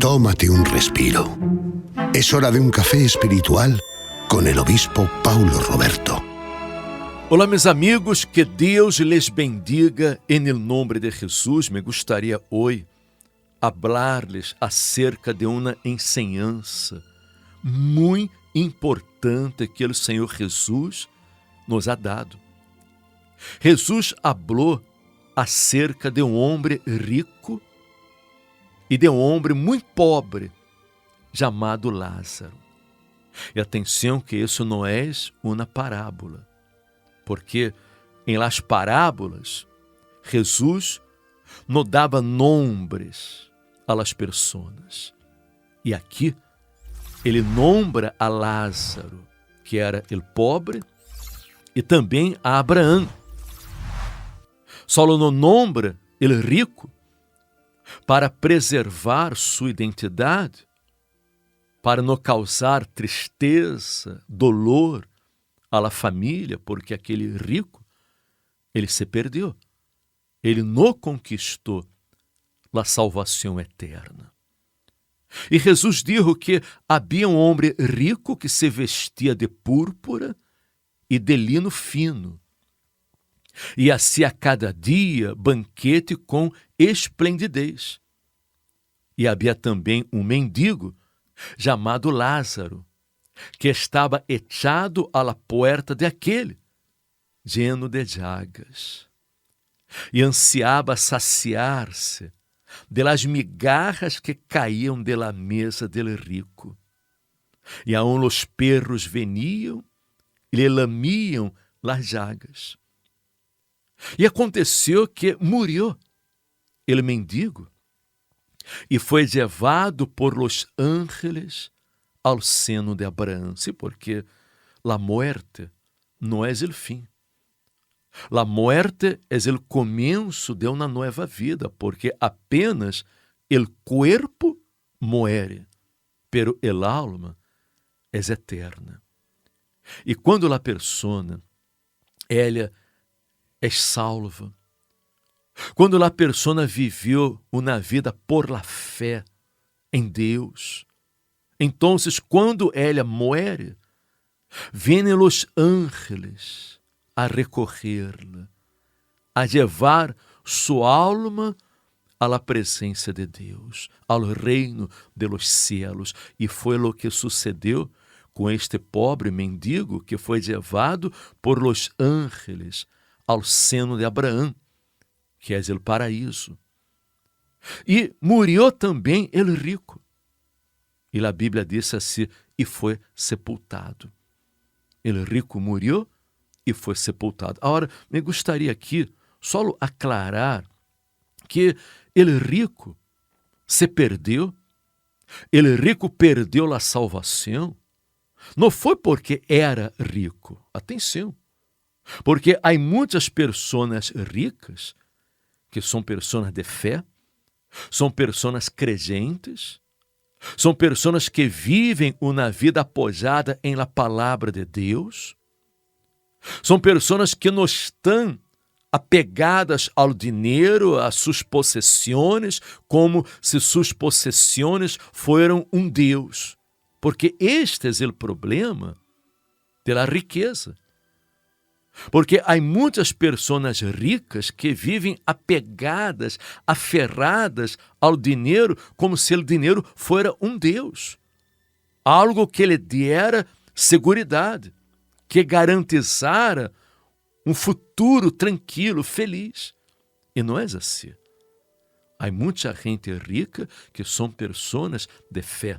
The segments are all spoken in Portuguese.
Tómate un respiro. Es hora de un café espiritual con el obispo Paulo Roberto. Olá, meus amigos, que Deus les bendiga em nome de Jesus. Me gostaria hoje hablar-lhes acerca de uma enseñança muito importante que o Senhor Jesus nos ha dado. Jesus falou acerca de homem rico e de homem muito pobre chamado Lázaro. E atenção que isso não é uma parábola, porque em las parábolas Jesus não dava nomes a las pessoas. E aqui ele nombra a Lázaro, que era o pobre, e também a Abraão. Só não nombra o rico para preservar sua identidade, para não causar tristeza, dolor à la família, porque aquele rico, ele se perdeu. Ele não conquistou a salvação eterna. E Jesus disse que havia um homem rico que se vestia de púrpura e de lino fino, e hacía cada dia banquete com esplendidez. E havia também um mendigo chamado Lázaro, que estava echado à la puerta de aquele, lleno de llagas, e ansiava saciar-se de las migarras que caíam de la mesa del rico. E aún los perros veniam e lhe lamiam las llagas. E aconteceu que murió el mendigo e foi levado por los ángeles ao seno de Abraão. Sim, porque la muerte não é o fim. La muerte é o começo de uma nova vida, porque apenas el cuerpo muere, pero el alma é eterna. E quando a persona ela é salva, quando a persona viveu uma vida por la fé em Deus, então, quando ela muere, vêm os ángeles a recorrer-la, a levar sua alma à la presença de Deus, ao reino de los cielos. E foi o que sucedeu com este pobre mendigo que foi levado por los ángeles ao seno de Abraão, que é o paraíso. E murió também el rico. E a Bíblia diz assim, e foi sepultado. El rico murió e foi sepultado. Agora, me gostaria aqui só aclarar que el rico se perdeu, el rico perdeu a salvação, não foi porque era rico. Atenção, porque há muitas pessoas ricas que são pessoas de fé, são pessoas creyentes, são pessoas que vivem uma vida apoiada em la palavra de Deus, são pessoas que não estão apegadas ao dinheiro, a suas possessões, como se suas possessões foram um Deus. Porque este é o problema da riqueza. Porque há muitas pessoas ricas que vivem apegadas, aferradas ao dinheiro, como se o dinheiro fosse um Deus. Algo que lhe diera seguridade, que garantizara um futuro tranquilo, feliz. E não é assim. Há muita gente rica que são pessoas de fé.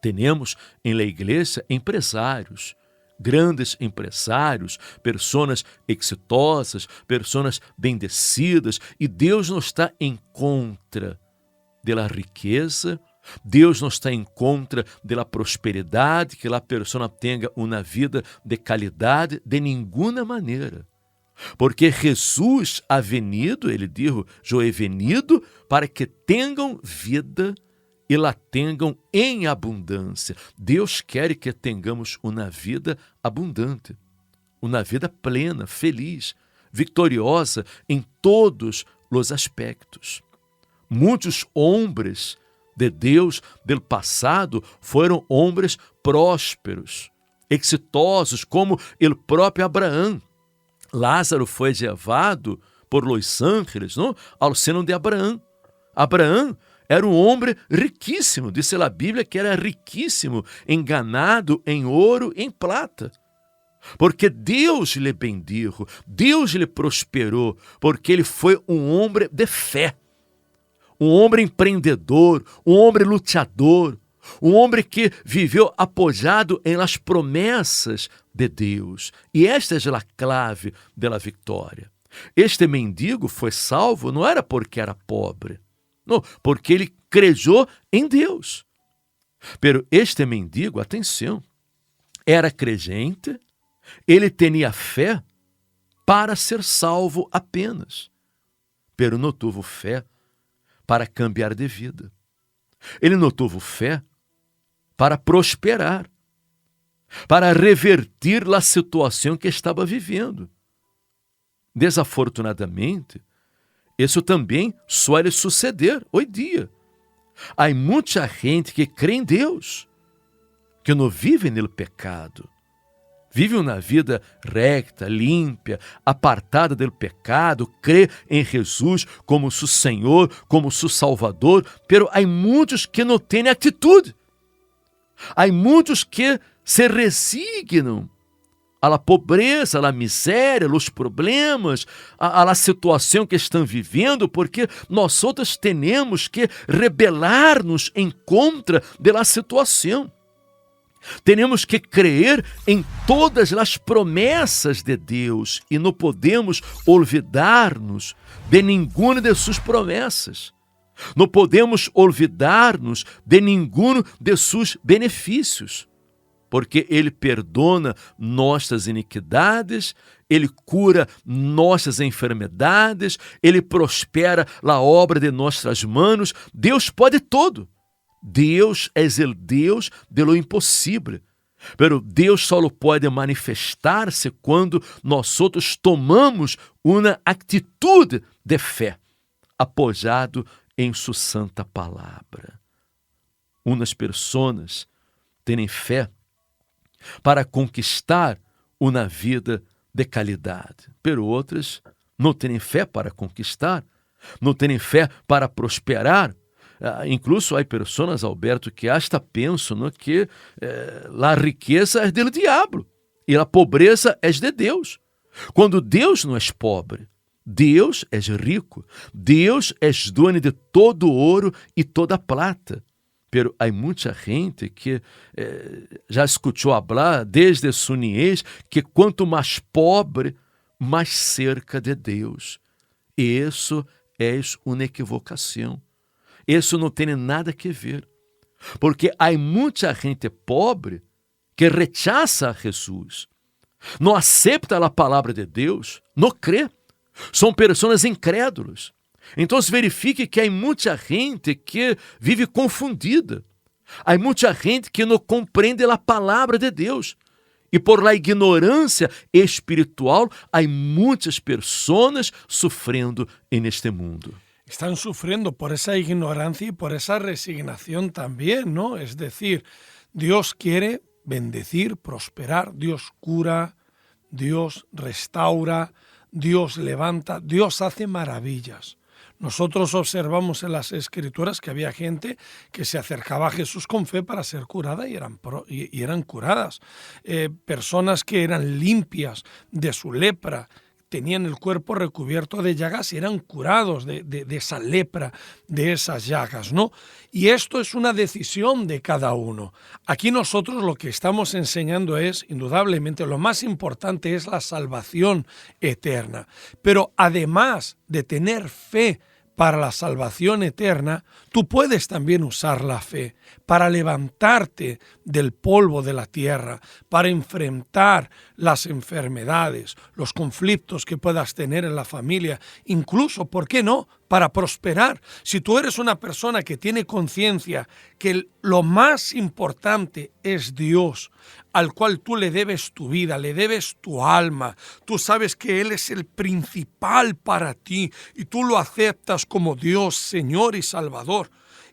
Temos em la igreja empresários, grandes empresários, pessoas exitosas, pessoas bendecidas, e Deus não está em contra da riqueza, Deus não está em contra da prosperidade, que a pessoa tenha uma vida de qualidade de nenhuma maneira. Porque Jesus ha venido, ele disse, eu he venido para que tenham vida e la tenham em abundância. Deus quer que tenhamos uma vida abundante, uma vida plena, feliz, vitoriosa em todos os aspectos. Muitos homens de Deus del passado foram homens prósperos, exitosos, como o próprio Abraão. Lázaro foi levado por los ángeles, não, ao seno de Abraão. Abraão era um homem riquíssimo, disse a Bíblia que era riquíssimo em ganado, em ouro, em prata. Porque Deus lhe bendijo, Deus lhe prosperou, porque ele foi um homem de fé, um homem empreendedor, um homem lutador, um homem que viveu apoiado em las promessas de Deus. E esta é a clave da vitória. Este mendigo foi salvo não era porque era pobre, não, porque ele creu em Deus. Pero este mendigo, atenção, era crente, ele tinha fé para ser salvo apenas, pero não teve fé para cambiar de vida. Ele não teve fé para prosperar, para revertir a situação que estava vivendo. Desafortunadamente, isso também suele suceder hoje em dia. Há muita gente que crê em Deus, que não vive no pecado, vive uma vida recta, limpa, apartada do pecado, crê em Jesus como seu Senhor, como seu Salvador, pero há muitos que não têm atitude. Há muitos que se resignam à pobreza, à miséria, aos problemas, à situação que estão vivendo, porque nós outros temos que rebelar-nos em contra da situação. Temos que crer em todas as promessas de Deus e não podemos olvidar-nos de nenhuma de suas promessas. Não podemos olvidar-nos de nenhum de seus benefícios, porque Ele perdona nossas iniquidades, Ele cura nossas enfermidades, Ele prospera a obra de nossas mãos. Deus pode tudo. Deus é o Deus de lo impossível. Pero Deus só pode manifestar-se quando nós outros tomamos uma atitude de fé, apoiado em sua santa palavra. Umas pessoas têm fé para conquistar uma vida de qualidade, pero outras não têm fé para conquistar, não têm fé para prosperar. Incluso há pessoas, Alberto, que hasta pensam que a riqueza é do diabo e a pobreza é de Deus. Quando Deus não é pobre, Deus é rico, Deus é dono de todo ouro e toda prata. Pero há muita gente que já escutou falar desde sua niñez que quanto mais pobre, mais cerca de Deus. E isso é uma equivocação. Isso não tem nada a ver, porque há muita gente pobre que rechaça a Jesus, não aceita a palavra de Deus, não crê, são pessoas incrédulas. Então verifique que há muita gente que vive confundida, há muita gente que não compreende a palavra de Deus, e por la ignorância espiritual há muitas pessoas sofrendo neste mundo. Están sufriendo por esa ignorancia y por esa resignación también, ¿no? Es decir, Dios quiere bendecir, prosperar, Dios cura, Dios restaura, Dios levanta, Dios hace maravillas. Nosotros observamos en las Escrituras que había gente que se acercaba a Jesús con fe para ser curada y eran curadas. Personas que eran limpias de su lepra, tenían el cuerpo recubierto de llagas y eran curados de esa lepra, de esas llagas, ¿no? Y esto es una decisión de cada uno. Aquí nosotros lo que estamos enseñando es, indudablemente, lo más importante es la salvación eterna. Pero además de tener fe para la salvación eterna, tú puedes también usar la fe para levantarte del polvo de la tierra, para enfrentar las enfermedades, los conflictos que puedas tener en la familia, incluso, ¿por qué no?, para prosperar. Si tú eres una persona que tiene conciencia que lo más importante es Dios, al cual tú le debes tu vida, le debes tu alma, tú sabes que Él es el principal para ti y tú lo aceptas como Dios, Señor y Salvador,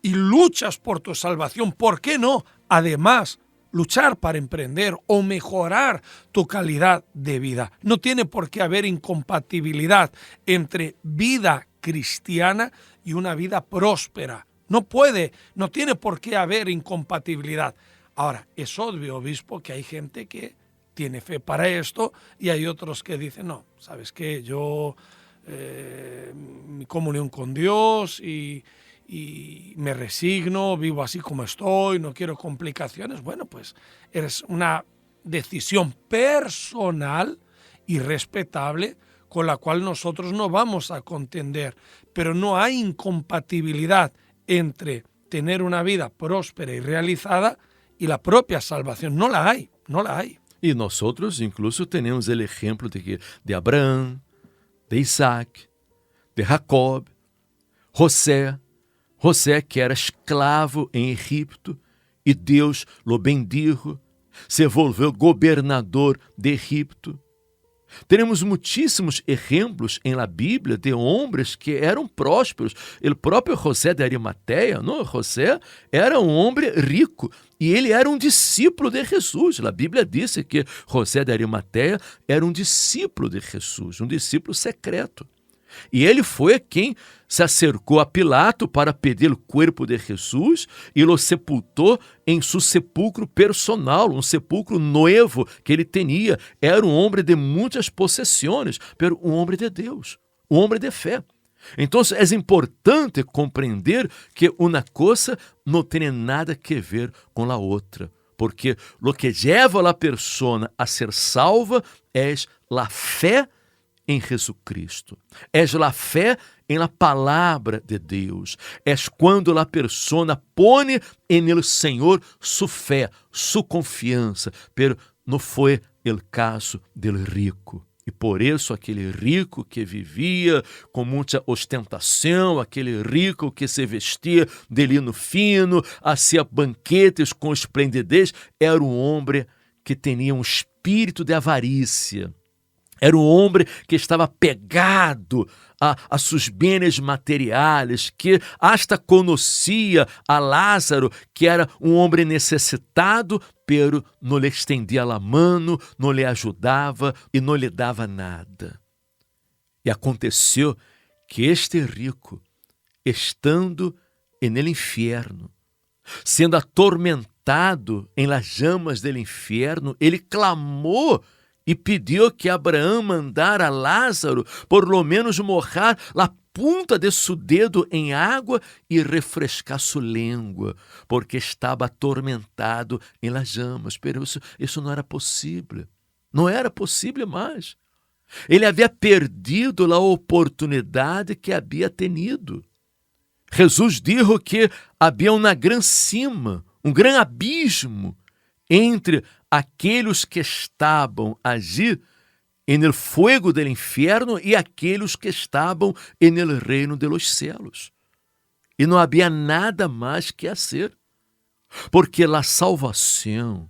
y luchas por tu salvación, ¿por qué no? Además, luchar para emprender o mejorar tu calidad de vida. No tiene por qué haber incompatibilidad entre vida cristiana y una vida próspera. No tiene por qué haber incompatibilidad. Ahora, es obvio, obispo, que hay gente que tiene fe para esto y hay otros que dicen, no, ¿sabes qué? Yo, mi comunión con Dios y me resigno, vivo así como estoy, no quiero complicaciones. Bueno, pues es una decisión personal y respetable con la cual nosotros no vamos a contender, pero no hay incompatibilidad entre tener una vida próspera y realizada y la propia salvación. No la hay. E nós outros, incluso, temos o exemplo de Abraão, de Isaac, de Jacob, José que era escravo em Egipto e Deus lo bendijo, se volveu governador de Egipto. Temos muitíssimos exemplos em la Bíblia de homens que eram prósperos. O próprio José de Arimateia, não? José era um homem rico e ele era um discípulo de Jesus. A Bíblia diz que José de Arimateia era um discípulo de Jesus, um discípulo secreto. E ele foi quem se acercou a Pilato para pedir o corpo de Jesus e o sepultou em seu sepulcro personal, um sepulcro novo que ele tinha. Era um homem de muitas possessões, mas um homem de Deus, um homem de fé. Então, é importante compreender que uma coisa não tem nada a ver com a outra, porque o que leva a pessoa a ser salva é a fé em Jesucristo. És a fé em la palavra de Deus. És quando a pessoa põe em el Senhor sua fé, sua confiança. Pero não foi o caso del rico. E por isso aquele rico que vivia com muita ostentação, aquele rico que se vestia de lino fino, hacía banquetes com esplendidez, era um homem que tinha um espírito de avarícia. Era um homem que estava pegado a seus bens materiais, que hasta conhecia a Lázaro, que era um homem necessitado, pero não lhe estendia a mão, não lhe ajudava e não lhe dava nada. E aconteceu que este rico, estando en el inferno, sendo atormentado em las llamas del inferno, ele clamou e pediu que Abraão mandara a Lázaro, por lo menos mojar a punta de seu dedo em água e refrescar sua língua, porque estava atormentado em las llamas. Pero isso não era possível. Não era possível mais. Ele havia perdido a oportunidade que havia tenido. Jesus disse que havia uma grande cima, um grande abismo entre aqueles que estavam allí en el fuego del inferno e aqueles que estavam en el reino de los cielos. E não havia nada mais que fazer, porque a salvação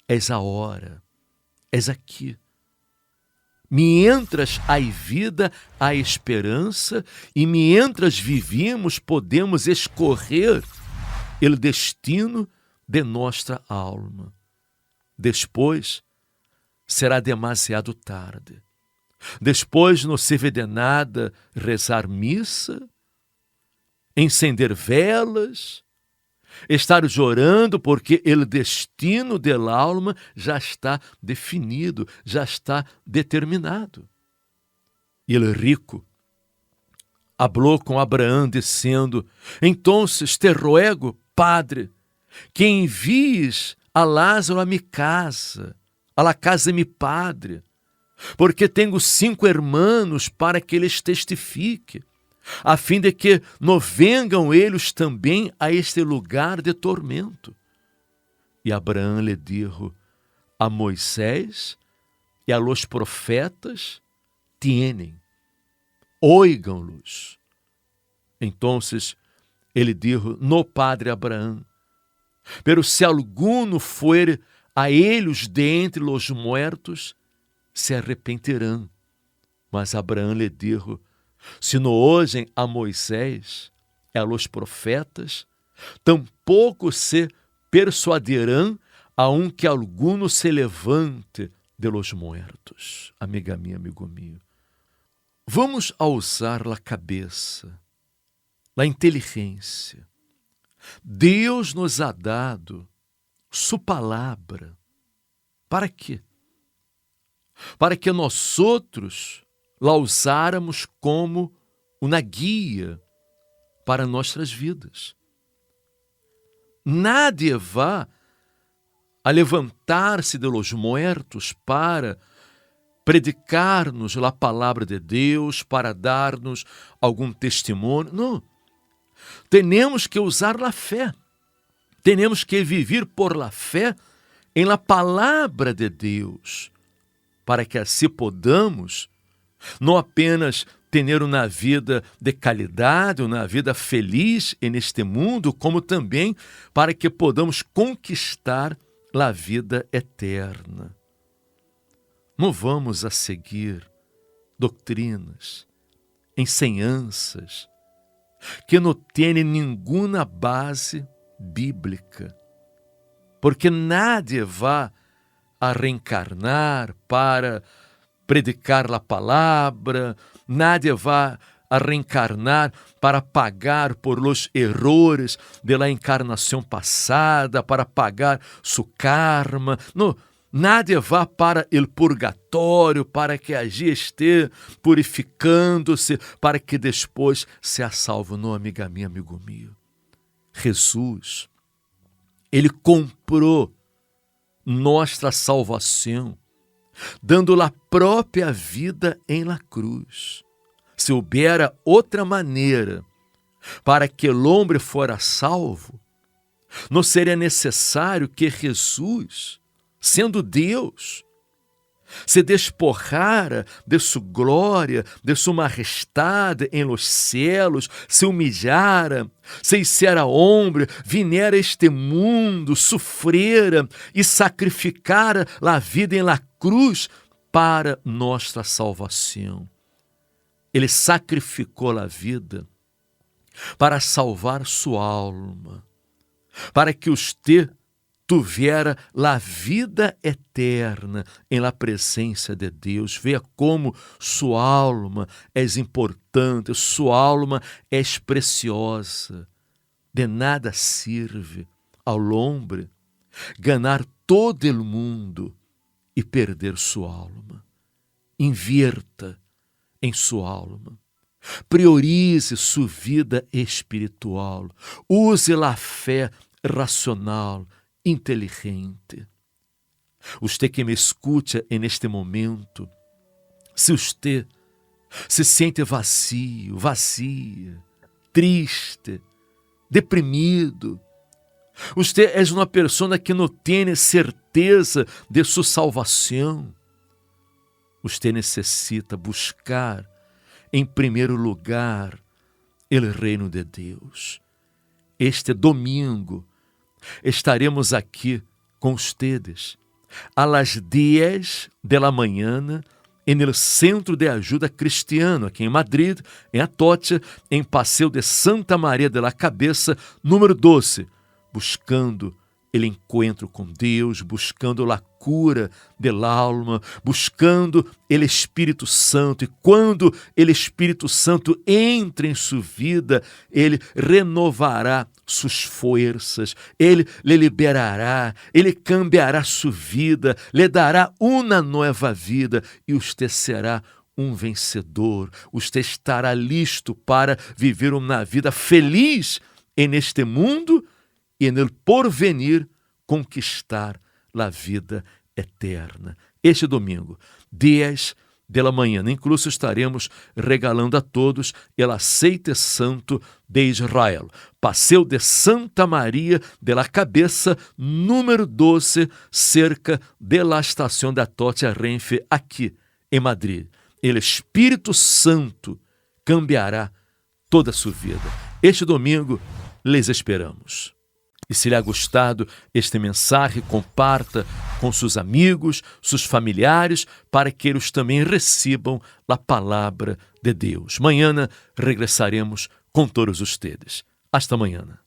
é agora, é aqui. Mientras há vida, há esperança, e mientras vivimos, podemos escorrer o destino de nossa alma. Depois será demasiado tarde. Depois não serve de nada rezar missa, encender velas, estar chorando, porque o destino del alma já está definido, já está determinado. E o rico falou com Abraão, dizendo: "Entonces te ruego, Padre, que envies a Lázaro a mi casa, a la casa de mi padre, porque tenho 5 hermanos para que eles testifiquem, a fim de que não venham eles também a este lugar de tormento." E Abraão lhe dijo: "A Moisés e a los profetas tienen, oigan-los." Entonces ele dijo: "No, padre Abraão, pero se alguno fuere a eles de entre los muertos, se arrepenterão." Mas Abraão lhe dijo: "Se não ouvem a Moisés a los profetas, tampouco se persuadirão aunque alguno se levante de los muertos. Amiga minha, amigo meu, vamos a usar a cabeça, a inteligência. Deus nos ha dado sua palavra. Para quê? Para que nós outros la usáramos como uma guia para nossas vidas. Nadie vai a levantar-se de los muertos para predicar-nos a palavra de Deus, para dar-nos algum testemunho. Não. Temos que usar a fé. Temos que viver por la fé em la palavra de Deus, para que assim podamos não apenas ter uma vida de qualidade, uma vida feliz neste mundo, como também para que podamos conquistar a vida eterna. Não vamos a seguir doutrinas, ensinanças que não têm nenhuma base bíblica, porque nadie vai a reencarnar para predicar a palavra, nadie vai a reencarnar para pagar por los errores de la encarnação passada, para pagar su karma. Não, nadie vai para el purgatório para que allí esteja purificando-se, para que depois seja salvo. Não, amiga minha, amigo meu. Jesus, Ele comprou nossa salvação, dando a própria vida em la cruz. Se houbera outra maneira para que o homem fora salvo, não seria necessário que Jesus, sendo Deus, se desporrara de sua glória, de sua majestade em los cielos, se humilhara, se hiciera homem, viniera a este mundo, sofrera e sacrificara a vida em la cruz para nossa salvação. Ele sacrificou a vida para salvar sua alma, para que usted tuviera a vida eterna em la presença de Deus. Veja como sua alma é importante, sua alma é preciosa. De nada sirve ao homem ganhar todo o mundo e perder sua alma. Invierta em sua alma. Priorize sua vida espiritual. Use a fé racional, inteligente. Você que me escuta neste momento, se você se sente vazio, vazia, triste, deprimido, você é uma pessoa que não tem certeza de sua salvação, você necessita buscar em primeiro lugar o reino de Deus. Este domingo estaremos aqui com ustedes a las 10 de la mañana en el Centro de Ajuda Cristiano, aqui em Madrid, em Atocha, em Passeio de Santa Maria de la Cabeça, número 12, buscando o encontro com Deus, buscando a cura del alma, buscando o Espírito Santo. E quando o Espírito Santo entra em sua vida, ele renovará suas forças, ele lhe liberará, ele cambiará sua vida, lhe dará uma nova vida e você será um vencedor. Você estará listo para viver uma vida feliz neste mundo e no porvenir conquistar a vida eterna. Este domingo, 10 da manhã, incluso estaremos regalando a todos o aceite santo de Israel. Passeio de Santa Maria de la Cabeça, número 12, cerca de la estação da Atocha Renfe, aqui em Madrid. O Espírito Santo cambiará toda a sua vida. Este domingo, les esperamos. E se lhe ha gostado este mensagem, comparta com seus amigos, seus familiares, para que eles também recebam a palavra de Deus. Amanhã regressaremos com todos ustedes. Hasta mañana.